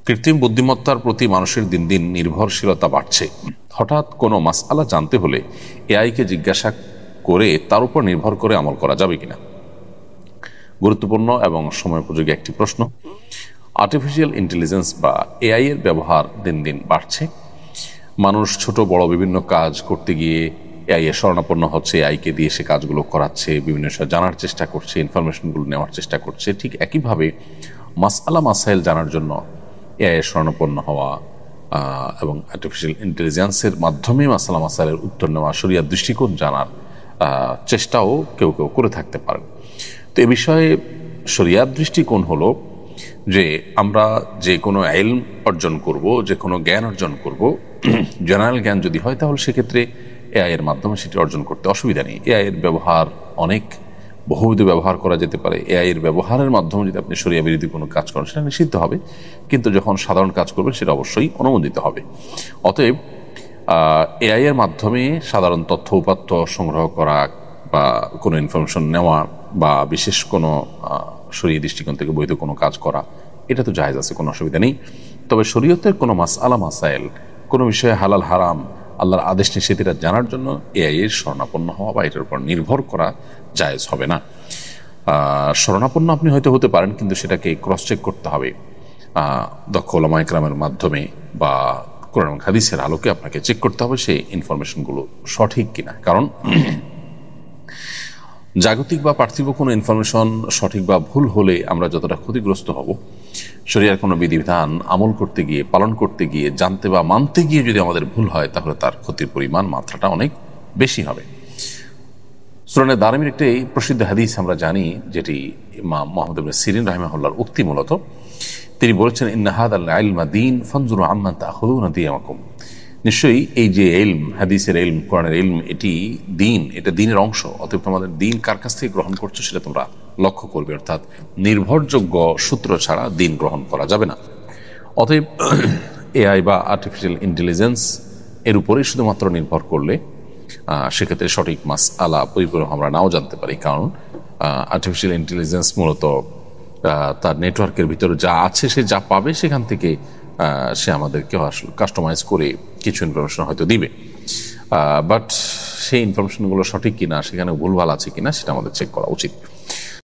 কৃত্রিম বুদ্ধিমত্তার প্রতি মানুষের দিন দিন নির্ভরশীলতা বাড়ছে। হঠাৎ কোনো মাসআলা জানতে হলে এআইকে জিজ্ঞাসা করে তার উপর নির্ভর করে আমল করা যাবে কিনা? গুরুত্বপূর্ণ এবং সময়োপযোগী একটি প্রশ্ন। আর্টিফিশিয়াল ইন্টেলিজেন্স বা এআই এর ব্যবহার দিন দিন বাড়ছে। মানুষ ছোট বড় বিভিন্ন কাজ করতে গিয়ে এআই এর শরণাপন্ন হচ্ছে, এআইকে দিয়ে সে কাজগুলো করাচ্ছে, বিভিন্ন বিষয় জানার চেষ্টা করছে, ইনফরমেশনগুলো নেওয়ার চেষ্টা করছে। ঠিক একইভাবে মাসআলা মাসাইল জানার জন্য এআই এর শরণাপন্ন হওয়া এবং আর্টিফিশিয়াল ইন্টেলিজেন্সের মাধ্যমে মাসআলা মাসাইলের উত্তর নেওয়া, শরিয়ার দৃষ্টিকোণ জানার চেষ্টাও কেউ কেউ করে থাকতে পারেন। তো এ বিষয়ে শরিয়ার দৃষ্টিকোণ হলো যে আমরা যে কোনো ইলম অর্জন করব, যে কোনো জ্ঞান অর্জন করব, জেনারেল জ্ঞান যদি হয় তাহলে সেক্ষেত্রে এআই এর মাধ্যমে সেটি অর্জন করতে অসুবিধা নেই। এআই এর ব্যবহার অনেক বহুবিধ ব্যবহার করা যেতে পারে। এআই এর ব্যবহারের মাধ্যমে যদি আপনি শরিয়া বিরোধী কোনো কাজ করেন সেটা নিষিদ্ধ হবে, কিন্তু যখন সাধারণ কাজ করবেন সেটা অবশ্যই অনুমোদিত হবে। অতএব এআই এর মাধ্যমে সাধারণ তথ্য উপাত্ত সংগ্রহ করা বা কোনো ইনফরমেশন নেওয়া বা বিশেষ কোনো শরীয়ী দৃষ্টিকোণ থেকে বৈধ কোনো কাজ করা, এটা তো জায়েজ আছে, কোনো অসুবিধা নেই। তবে শরীয়তের কোনো মাসআলা মাসাইল, কোনো বিষয়ে হালাল হারাম, আল্লাহর আদেশ নিষেধেরা জানার জন্য এআই এর শরণাপন্ন হওয়া বা এটার উপর নির্ভর করা জায়েজ হবে না। শরণাপন্ন আপনি হয়তো হতে পারেন, কিন্তু সেটাকে ক্রস চেক করতে হবে দক্ষ উলামা ইকরামের মাধ্যমে বা কোরআন এবং হাদিসের আলোকে আপনাকে চেক করতে হবে সেই ইনফরমেশনগুলো সঠিক কিনা। কারণ জাগতিক বা পার্থিব কোনো ইনফরমেশন সঠিক বা ভুল হলে আমরা যতটা ক্ষতিগ্রস্ত হব, শরিয়ার কোনো বিধিবিধান আমল করতে গিয়ে, পালন করতে গিয়ে, জানতে বা মানতে গিয়ে যদি আমাদের ভুল হয় তাহলে তার ক্ষতির পরিমাণ, মাত্রাটা অনেক বেশি হবে। সুনানে দারমির একটি প্রসিদ্ধ হাদিস আমরা জানি, যেটি ইমাম মুহাম্মদ ইবনে সিরিন রাহিমাহুল্লাহর উক্তি। মূলত তিনি বলেছেন, ইন্না হাদাল ইলমা দীন ফানজুরু আম্মান তাখুযুনা দিয়ামাকুম। নিশ্চয়ই এই যে ইলম, হাদিসের ইলম, কোরআনের ইলম, এটি দিন, এটা দিনের অংশ। অতএব তোমাদের দিন কার কাছ থেকে গ্রহণ করছো সেটা তোমরা লক্ষ্য করবে। অর্থাৎ নির্ভরযোগ্য সূত্র ছাড়া দিন গ্রহণ করা যাবে না। অতএব এআই বা আর্টিফিশিয়াল ইন্টেলিজেন্স এর উপরেই শুধুমাত্র নির্ভর করলে সেক্ষেত্রে সঠিক মাসআলা পরিপূর্ণ আমরা নাও জানতে পারি। কারণ আর্টিফিশিয়াল ইন্টেলিজেন্স মূলত তার নেটওয়ার্কের ভিতরে যা আছে, সে যা পাবে সেখান থেকে সে আমাদেরকে আসলে কাস্টমাইজ করে কিছু ইনফরমেশন হয়তো দিবে, বাট সেই ইনফরমেশনগুলো সঠিক কিনা, সেখানে ভুলভাল আছে কিনা সেটা আমাদের চেক করা উচিত।